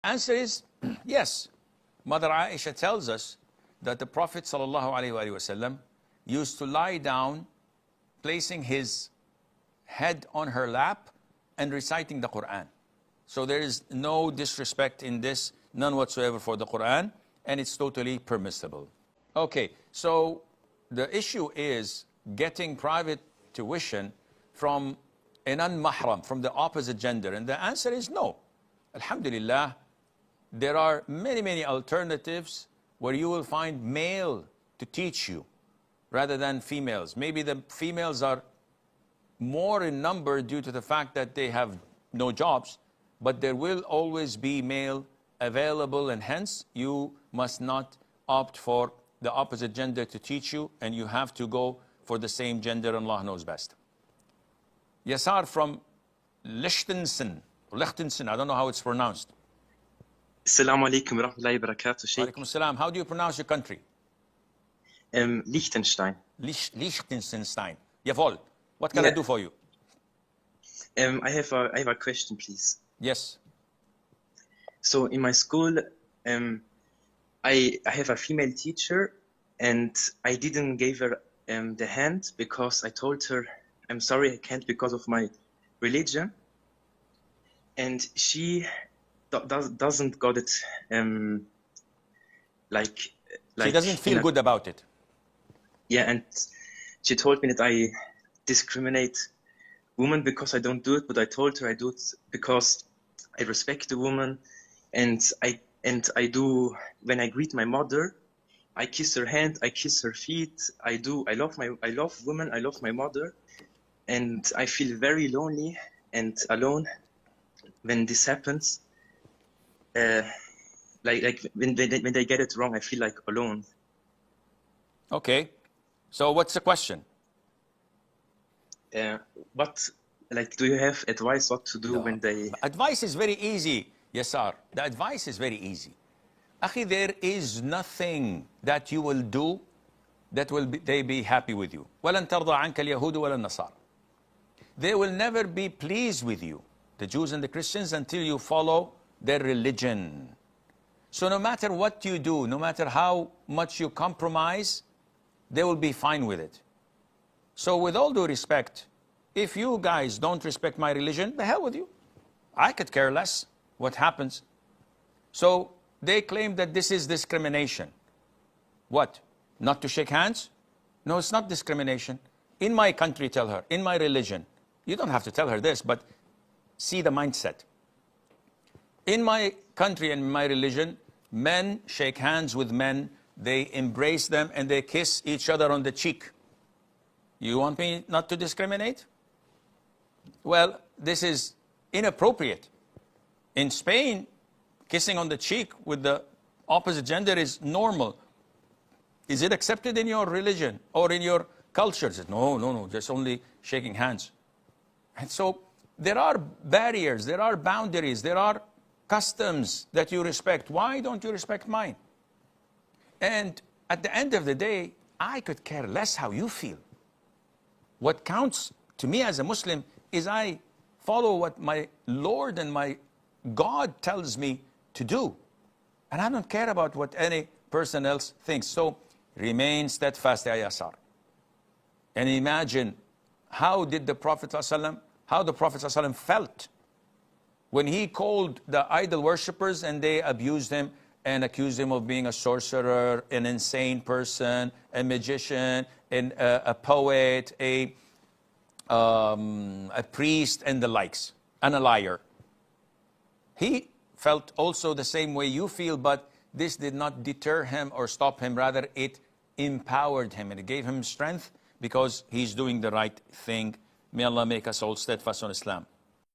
answer is yes. Mother Aisha tells us that the Prophet ﷺ used to lie down, placing his head on her lap and reciting the Quran. So there is no disrespect in this, none whatsoever for the Quran, and it's totally permissible. Okay, so the issue is getting private tuition from an un-mahram, from the opposite gender, and the answer is no. Alhamdulillah, there are many, many alternatives where you will find male to teach you rather than females. Maybe the females are more in number due to the fact that they have no jobs, but there will always be male available, and hence you must not opt for the opposite gender to teach you, and you have to go for the same gender, and Allah knows best. Yasar from Liechtenstein, I don't know how it's pronounced. Assalamu alaikum wa rahmatullahi wa barakatuh, Sheikh. Alaikum assalam. How do you pronounce your country? Liechtenstein. Liechtenstein. Jawohl. What can I do for you? I have a question, please. Yes. So in my school, I have a female teacher, and I didn't give her the hand because I told her, I'm sorry, I can't because of my religion. And she doesn't got it, like she doesn't feel good about it. Yeah, and she told me that I discriminate women because I don't do it, but I told her I do it because I respect the woman, and I do, when I greet my mother, I kiss her hand, I kiss her feet. I love women, I love my mother, and I feel very lonely and alone when this happens. Like when they get it wrong, I feel like alone. Okay, so what's the question? Do you have advice what to do when they... Advice is very easy, Yasar. The advice is very easy. Akhi, there is nothing that you will do that they be happy with you. وَلَن تَرْضَى عَنْكَ الْيَهُودُ وَلَا النَّصَارَى. They will never be pleased with you, the Jews and the Christians, until you follow their religion. So no matter what you do, no matter how much you compromise, they will be fine with it. So with all due respect, if you guys don't respect my religion, the hell with you. I could care less what happens. So they claim that this is discrimination. What? Not to shake hands? No, it's not discrimination. In my country, tell her, in my religion, you don't have to tell her this, but see the mindset. In my country and my religion, men shake hands with men, they embrace them, and they kiss each other on the cheek. You want me not to discriminate? Well, this is inappropriate. In Spain, kissing on the cheek with the opposite gender is normal. Is it accepted in your religion or in your culture? No, just only shaking hands. And so there are barriers, there are boundaries, there are customs that you respect. Why don't you respect mine? And at the end of the day, I could care less how you feel. What counts to me as a Muslim is I follow what my Lord and my God tells me to do. And I don't care about what any person else thinks. So remain steadfast, Ya Yasar. And imagine how the Prophet ﷺ felt when he called the idol worshippers and they abused him and accused him of being a sorcerer, an insane person, a magician, a poet, a priest, and the likes, and a liar. He felt also the same way you feel, but this did not deter him or stop him. Rather, it empowered him and it gave him strength because he's doing the right thing. May Allah make us all steadfast on Islam.